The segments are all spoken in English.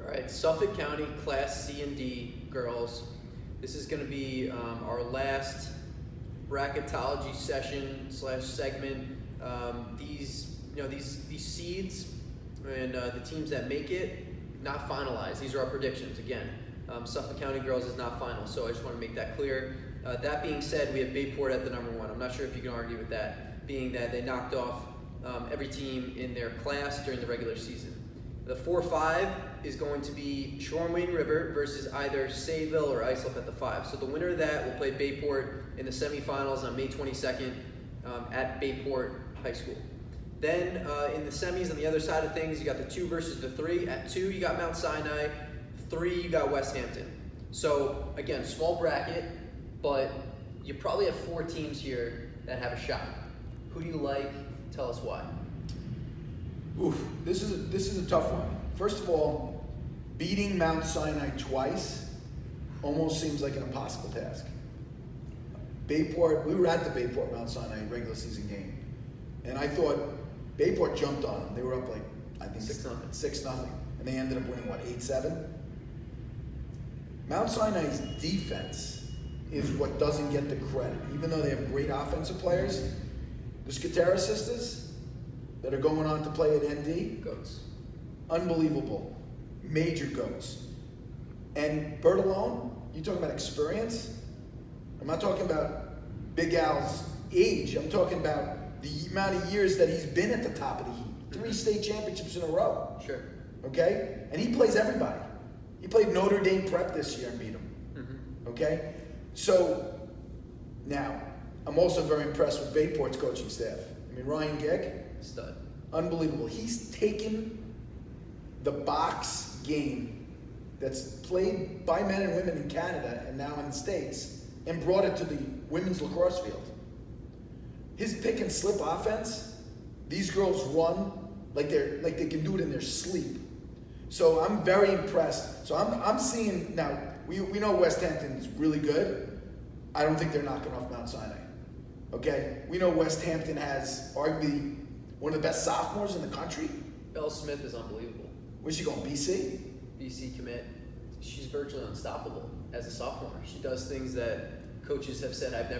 All right, Suffolk County Class C and D girls. This is going to be our last bracketology session / segment. These seeds and the teams that make it, not finalized. These are our predictions. Again, Suffolk County girls is not final, so I just want to make that clear. That being said, we have Bayport at the number 1. I'm not sure if you can argue with that, being that they knocked off every team in their class during the regular season. The 4-5 is going to be Shorn-Wayne River versus either Sayville or Islip at the 5. So the winner of that will play Bayport in the semifinals on May 22nd at Bayport High School. Then in the semis on the other side of things, you got the 2 versus the 3. At 2, you got Mount Sinai. 3, you got West Hampton. So again, small bracket, but you probably have 4 teams here that have a shot. Who do you like? Tell us why. Oof, this is a tough one. First of all, beating Mount Sinai twice almost seems like an impossible task. Bayport, we were at the Bayport Mount Sinai regular season game, and I thought Bayport jumped on them. They were up like, I think 6-0, and they ended up winning, what, 8-7? Mount Sinai's defense is what doesn't get the credit. Even though they have great offensive players, the Scatera sisters that are going on to play at ND, Goats. Unbelievable. Major goats. And Bertolone, you talking about experience? I'm not talking about Big Al's age. I'm talking about the amount of years that he's been at the top of the heat. 3 state championships in a row. Sure. Okay? And he plays everybody. He played Notre Dame Prep this year and beat them. Mm-hmm. Okay? So, now, I'm also very impressed with Bayport's coaching staff. I mean, Ryan Gick, stud. Unbelievable. He's taken the box game that's played by men and women in Canada and now in the States and brought it to the women's lacrosse field. His pick and slip offense, these girls run like they can do it in their sleep. So I'm very impressed. So I'm seeing now, we know West Hampton's really good. I don't think they're knocking off Mount Sinai. Okay? We know West Hampton has arguably one of the best sophomores in the country. Belle Smith is unbelievable. Where's she going, BC? BC commit. She's virtually unstoppable as a sophomore. She does things that coaches have said I've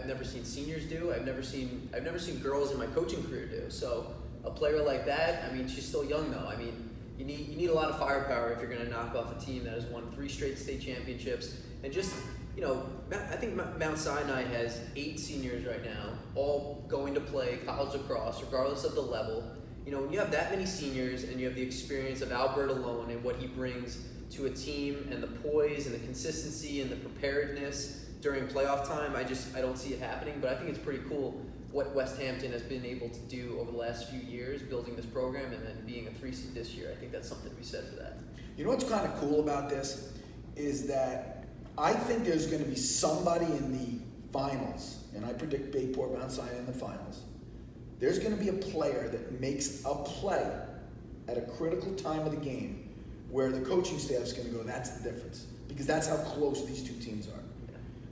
never seen seniors do. I've never seen girls in my coaching career do. So a player like that, I mean, she's still young though. I mean, you need a lot of firepower if you're going to knock off a team that has won 3 straight state championships. And just, I think Mount Sinai has 8 seniors right now, all going to play college lacrosse, regardless of the level. When you have that many seniors and you have the experience of Albert alone and what he brings to a team and the poise and the consistency and the preparedness during playoff time, I don't see it happening. But I think it's pretty cool what West Hampton has been able to do over the last few years, building this program and then being a 3 seed this year. I think that's something to be said for that. You know what's kind of cool about this is that I think there's going to be somebody in the finals, and I predict Bayport Mount Sinai in the finals. There's going to be a player that makes a play at a critical time of the game where the coaching staff's going to go, that's the difference. Because that's how close these 2 teams are.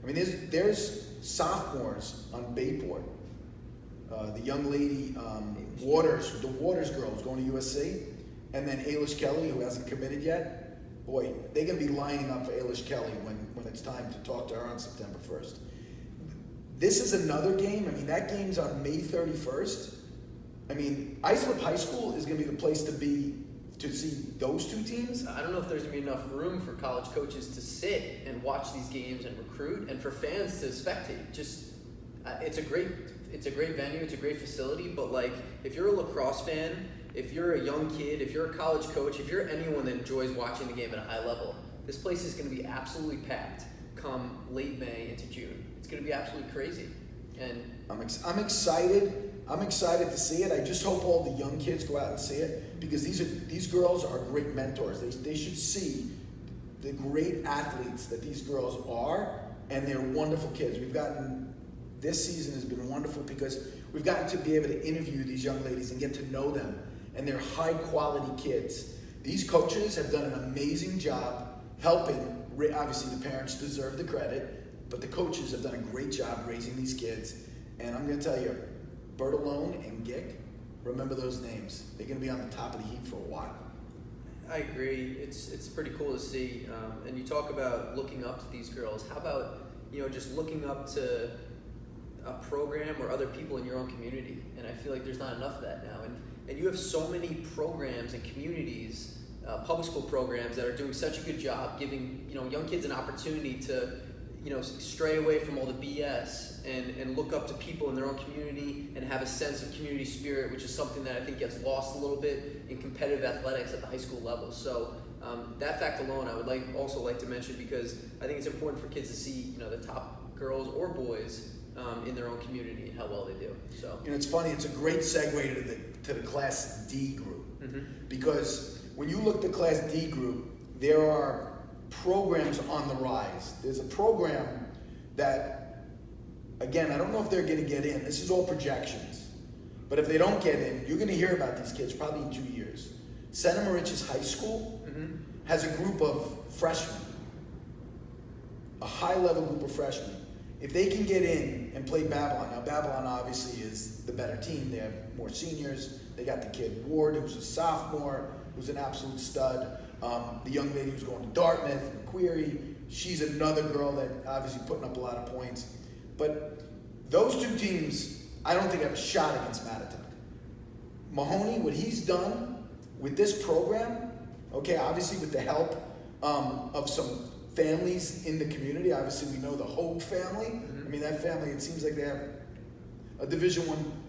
I mean, there's sophomores on Bayport. The young lady, Waters, the Waters girl is going to USC. And then Ailish Kelly, who hasn't committed yet. Boy, they're going to be lining up for Ailish Kelly when it's time to talk to her on September 1st. This is another game. I mean, that game's on May 31st. I mean, Islip High School is going to be the place to see those 2 teams. I don't know if there's going to be enough room for college coaches to sit and watch these games and recruit, and for fans to spectate. Just, it's a great venue, it's a great facility, but like, if you're a lacrosse fan, if you're a young kid, if you're a college coach, if you're anyone that enjoys watching the game at a high level, this place is going to be absolutely packed come late May into June. It's going to be absolutely crazy. And I'm excited. I'm excited to see it. I just hope all the young kids go out and see it because these girls are great mentors. They should see the great athletes that these girls are, and they're wonderful kids. This season has been wonderful because we've gotten to be able to interview these young ladies and get to know them, and they're high quality kids. These coaches have done an amazing job helping. Obviously, the parents deserve the credit, but the coaches have done a great job raising these kids. And I'm going to tell you, Bertolone and Gick, remember those names. They're going to be on the top of the heap for a while. I agree. It's pretty cool to see. And you talk about looking up to these girls. How about, just looking up to a program or other people in your own community? And I feel like there's not enough of that now. And you have so many programs and communities, public school programs that are doing such a good job giving, young kids an opportunity to, stray away from all the BS and look up to people in their own community and have a sense of community spirit, which is something that I think gets lost a little bit in competitive athletics at the high school level. So that fact alone, I would also like to mention, because I think it's important for kids to see, the top girls or boys in their own community and how well they do. So it's funny. It's a great segue to the Class D group, mm-hmm. because when you look at the Class D group, there are programs on the rise. There's a program that, again, I don't know if they're going to get in. This is all projections, but if they don't get in, you're going to hear about these kids probably in 2 years. Santa Marich's High School mm-hmm. has a group of freshmen, a high-level group of freshmen. If they can get in and play Babylon, now Babylon obviously is the better team. They have more seniors. They got the kid Ward, who's a sophomore, who's an absolute stud. The young lady who's going to Dartmouth, McQueary, she's another girl that obviously putting up a lot of points. But those two teams, I don't think have a shot against Mattatuck. Mahoney, what he's done with this program, okay, obviously with the help of some families in the community. Obviously, we know the Hogue family. Mm-hmm. I mean, that family, it seems like they have a Division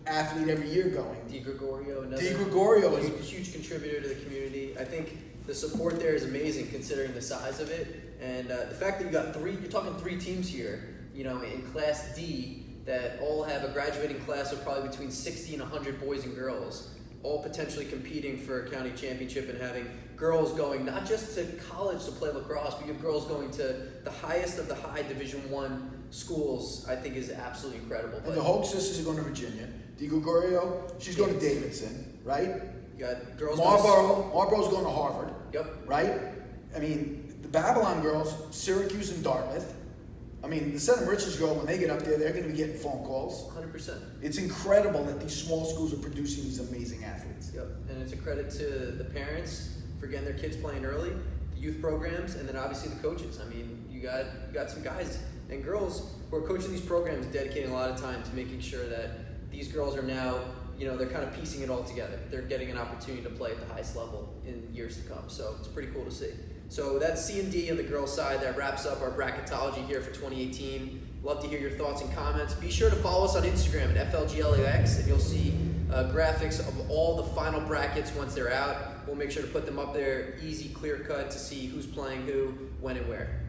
I athlete every year going. DiGregorio, is a huge contributor to the community. I think the support there is amazing considering the size of it. And the fact that you're talking three teams here, in Class D that all have a graduating class of probably between 60 and 100 boys and girls, all potentially competing for a county championship, and having girls going not just to college to play lacrosse, but you have girls going to the highest of the high Division I schools, I think is absolutely incredible. And the Hogue sisters are going to Virginia. DiGregorio, she's going to Davidson, right? You got girls. Marlboro's going to Harvard. Yep. Right? I mean, the Babylon girls, Syracuse and Dartmouth. I mean, the Santa Marich's girl, when they get up there, they're going to be getting phone calls. 100%. It's incredible that these small schools are producing these amazing athletes. Yep. And it's a credit to the parents for getting their kids playing early, the youth programs, and then obviously the coaches. I mean, you got some guys and girls who are coaching these programs, dedicating a lot of time to making sure that these girls are now, they're kind of piecing it all together. They're getting an opportunity to play at the highest level in years to come. So it's pretty cool to see. So that's C and D on the girls' side. That wraps up our bracketology here for 2018. Love to hear your thoughts and comments. Be sure to follow us on Instagram at FLGLAX, and you'll see graphics of all the final brackets once they're out. We'll make sure to put them up there, easy, clear cut, to see who's playing who, when, and where.